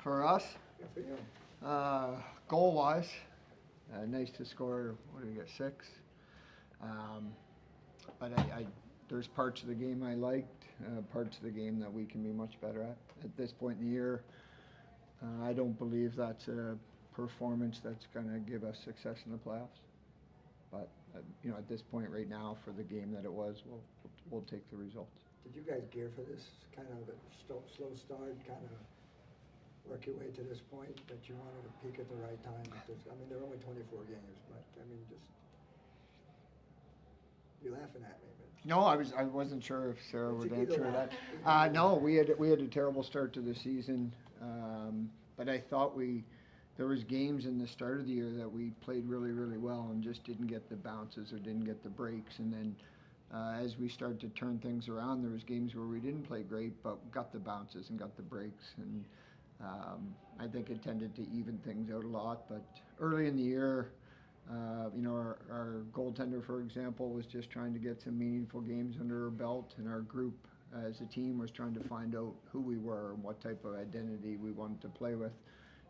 For us, Good for you. goal-wise, nice to score, what do we get, 6? But there's parts of the game I liked, parts of the game that we can be much better at. At this point in the year, I don't believe that's a performance that's going to give us success in the playoffs. But at this point right now, for the game that it was, we'll take the results. Did you guys gear for this kind of slow start, kind of work your way to this point, that you wanted to peak at the right time? There are only 24 games, but you're laughing at me. But No, I wasn't sure if Sarah would answer that. No, we had a terrible start to the season, but I thought there was games in the start of the year that we played really, really well and just didn't get the bounces or didn't get the breaks. And then as we started to turn things around, there was games where we didn't play great, but got the bounces and got the breaks. And I think it tended to even things out a lot. But early in the year, our goaltender, for example, was just trying to get some meaningful games under her belt, and our group as a team was trying to find out who we were and what type of identity we wanted to play with.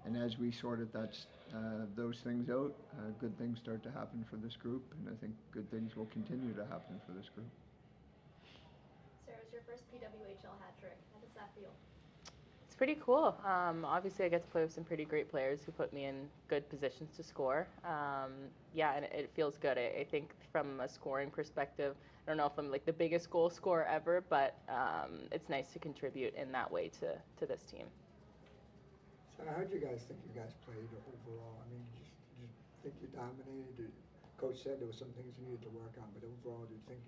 And as we sorted those things out, good things start to happen for this group, and I think good things will continue to happen for this group. Sarah, it's your first PWHL hat trick. How does that feel? It's pretty cool. Obviously, I get to play with some pretty great players who put me in good positions to score. And it feels good. I think from a scoring perspective, I don't know if I'm like the biggest goal scorer ever, but it's nice to contribute in that way to this team. So how did you guys think you guys played overall? Did you think you dominated? Coach said there were some things you needed to work on, but overall, do you think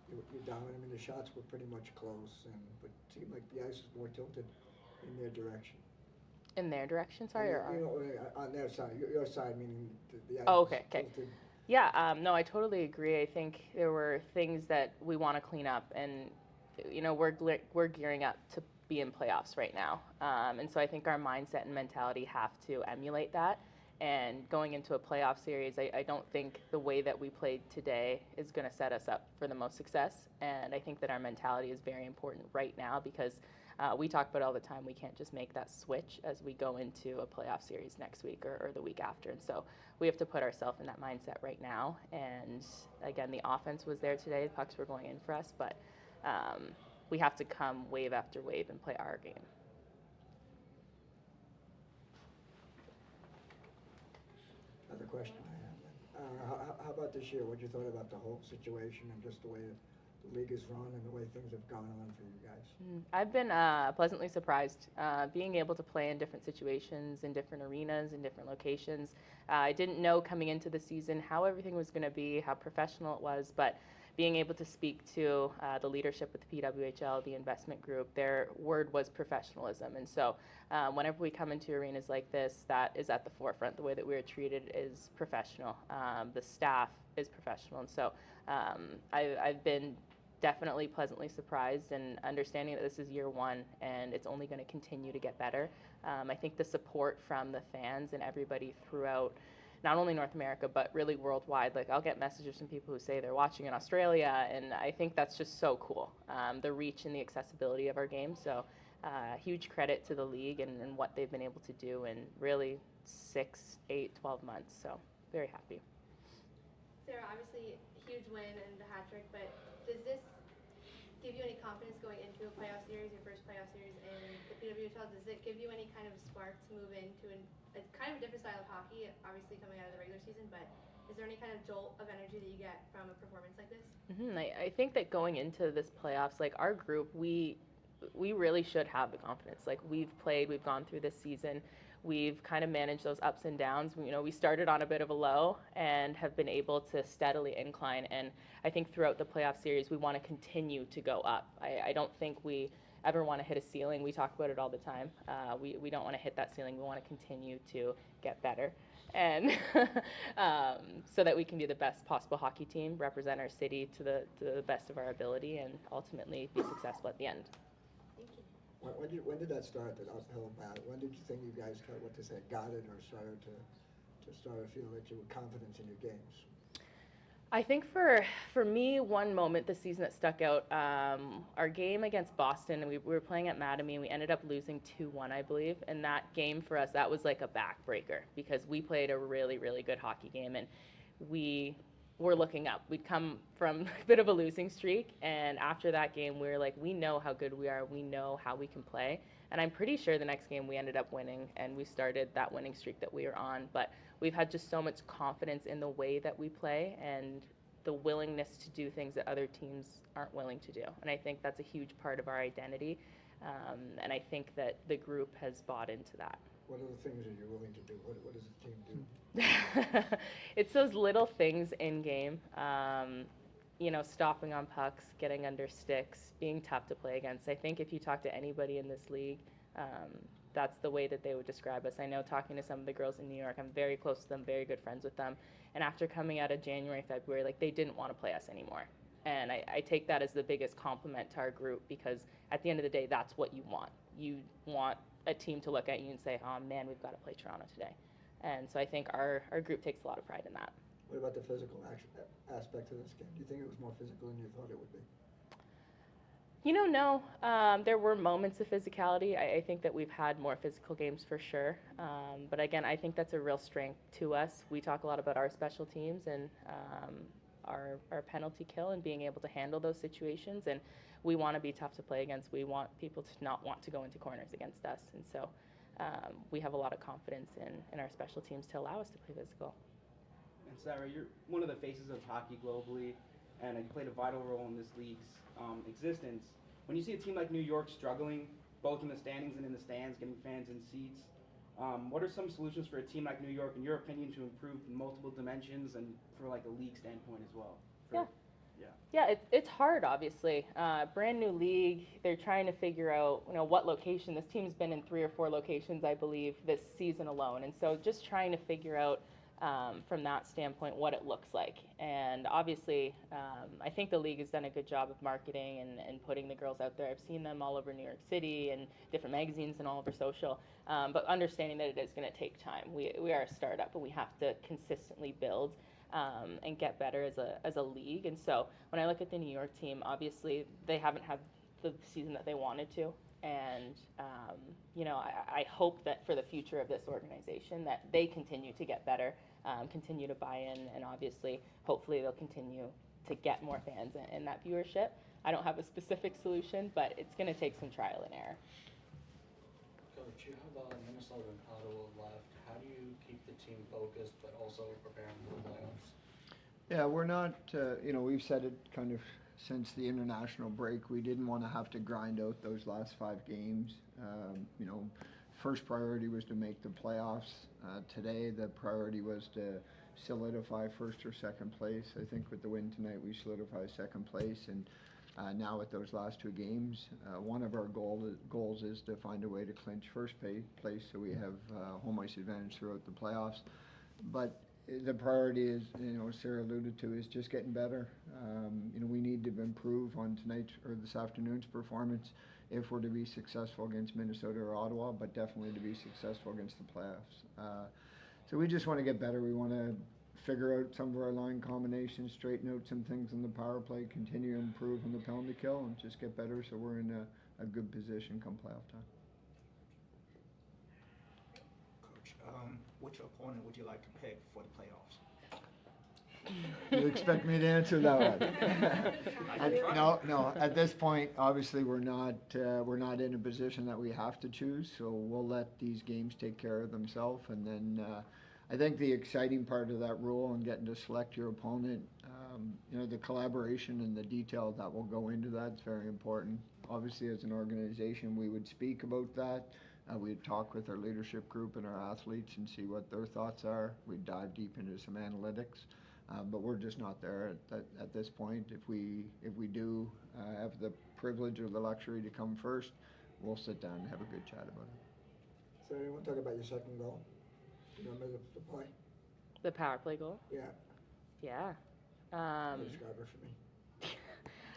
you dominated? The shots were pretty much close, but it seemed like the ice was more tilted in their direction. In their direction, sorry? On their side, your side, meaning the ice okay. tilted. Yeah, no, I totally agree. I think there were things that we want to clean up, and we're gearing up to be in playoffs right now. And so I think our mindset and mentality have to emulate that. And going into a playoff series, I don't think the way that we played today is going to set us up for the most success. And I think that our mentality is very important right now because we talk about it all the time. We can't just make that switch as we go into a playoff series next week or the week after. And so we have to put ourselves in that mindset right now. And again, the offense was there today. The pucks were going in for us, but we have to come wave after wave and play our game. Another question I have. How about this year? What you thought about the whole situation and just the way the league is run and the way things have gone on for you guys? I've been pleasantly surprised being able to play in different situations, in different arenas, in different locations. I didn't know coming into the season how everything was going to be, how professional it was, but being able to speak to the leadership with the PWHL, the investment group, their word was professionalism. And so whenever we come into arenas like this, that is at the forefront. The way that we are treated is professional. The staff is professional. And so I've been definitely pleasantly surprised and understanding that this is year one and it's only going to continue to get better. I think the support from the fans and everybody throughout not only North America, but really worldwide. Like I'll get messages from people who say they're watching in Australia, and I think that's just so cool. The reach and the accessibility of our game. So huge credit to the league and what they've been able to do in really 6, 8, 12 months. So very happy. Sarah, obviously huge win and the hat trick, but does this give you any confidence going into a playoff series, your first playoff series in the PWHL? Does it give you any kind of spark to move into a kind of different style of hockey, obviously coming out of the regular season, but is there any kind of jolt of energy that you get from a performance like this? I think that going into this playoffs, like our group, we really should have the confidence. Like we've gone through this season, we've kind of managed those ups and downs. We started on a bit of a low and have been able to steadily incline. And I think throughout the playoff series, we want to continue to go up. I don't think we ever want to hit a ceiling. We talk about it all the time. We don't want to hit that ceiling. We want to continue to get better. And so that we can be the best possible hockey team, represent our city to the best of our ability, and ultimately be successful at the end. Thank you. When did that start, that uphill battle? When did you think you guys got it or started to feel that you were confident in your games? I think for me, one moment this season that stuck out, our game against Boston, we were playing at Mattamy, and we ended up losing 2-1, I believe. And that game for us, that was like a backbreaker because we played a really, really good hockey game, and we were looking up. We'd come from a bit of a losing streak, and after that game, we were like, we know how good we are. We know how we can play. And I'm pretty sure the next game we ended up winning, and we started that winning streak that we were on. But we've had just so much confidence in the way that we play and the willingness to do things that other teams aren't willing to do. And I think that's a huge part of our identity. And I think that the group has bought into that. What are the things that you're willing to do? What does the team do? It's those little things in game. You know, stopping on pucks, getting under sticks, being tough to play against. I think if you talk to anybody in this league, that's the way that they would describe us. I know talking to some of the girls in New York, I'm very close to them, very good friends with them. And after coming out of January, February, like they didn't want to play us anymore. And I take that as the biggest compliment to our group because at the end of the day, that's what you want. You want a team to look at you and say, oh man, we've got to play Toronto today. And so I think our group takes a lot of pride in that. What about the physical aspect of this game? Do you think it was more physical than you thought it would be? You know, no. There were moments of physicality. I think that we've had more physical games for sure. But again, I think that's a real strength to us. We talk a lot about our special teams and our penalty kill and being able to handle those situations. And we want to be tough to play against. We want people to not want to go into corners against us. And so we have a lot of confidence in our special teams to allow us to play physical. And Sarah, you're one of the faces of hockey globally, and you played a vital role in this league's existence. When you see a team like New York struggling, both in the standings and in the stands, getting fans in seats, what are some solutions for a team like New York, in your opinion, to improve multiple dimensions and for like a league standpoint as well? Yeah, it's hard, obviously. Brand new league, they're trying to figure out, you know, what location. This team's been in 3 or 4 locations, I believe, this season alone. And so just trying to figure out from that standpoint what it looks like. And obviously, I think the league has done a good job of marketing and putting the girls out there. I've seen them all over New York City and different magazines and all over social. But understanding that it is going to take time. We are a startup, and we have to consistently build and get better as a league. And so when I look at the New York team, obviously they haven't had the season that they wanted to. And, you know, I hope that for the future of this organization that they continue to get better, continue to buy in, and obviously, hopefully they'll continue to get more fans and that viewership. I don't have a specific solution, but it's going to take some trial and error. Coach, you have Minnesota and Ottawa left. How do you keep the team focused but also preparing for the playoffs? Yeah, we're not, you know, we've said it kind of since the international break. We didn't want to have to grind out those last 5 games. You know, first priority was to make the playoffs. Today, the priority was to solidify first or second place. I think with the win tonight, we solidify second place. And now with those last 2 games, one of our goals is to find a way to clinch first place so we have home ice advantage throughout the playoffs. But the priority is, you know, Sarah alluded to, is just getting better. You know, we need to improve on tonight's or this afternoon's performance if we're to be successful against Minnesota or Ottawa, but definitely to be successful against the playoffs. So we just want to get better. We want to figure out some of our line combinations, straighten out some things in the power play, continue to improve on the penalty kill, and just get better so we're in a good position come playoff time. Coach, which opponent would you like to pick for the playoffs? You expect me to answer that one? No. At this point, obviously, we're not in a position that we have to choose. So we'll let these games take care of themselves. And then I think the exciting part of that rule and getting to select your opponent, you know, the collaboration and the detail that will go into that is very important. Obviously, as an organization, we would speak about that. We'd talk with our leadership group and our athletes and see what their thoughts are. We'd dive deep into some analytics. But we're just not there at this point. If we do have the privilege or the luxury to come first, we'll sit down and have a good chat about it. So you want to talk about your second goal? You remember the play? The power play goal? Yeah. Yeah. Describe it for me.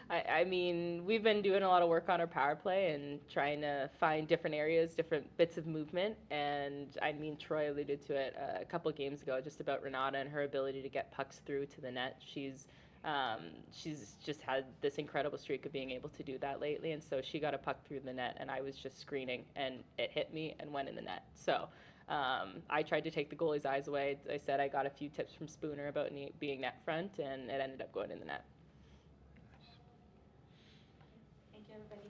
I mean, we've been doing a lot of work on our power play and trying to find different areas, different bits of movement. And I mean, Troy alluded to it a couple games ago, just about Renata and her ability to get pucks through to the net. She's just had this incredible streak of being able to do that lately. And so she got a puck through the net, and I was just screening, and it hit me and went in the net. So I tried to take the goalie's eyes away. I said I got a few tips from Spooner about being net front, and it ended up going in the net. Thank you, everybody.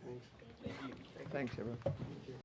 Thanks. Thank you. Thanks, everyone. Thank you.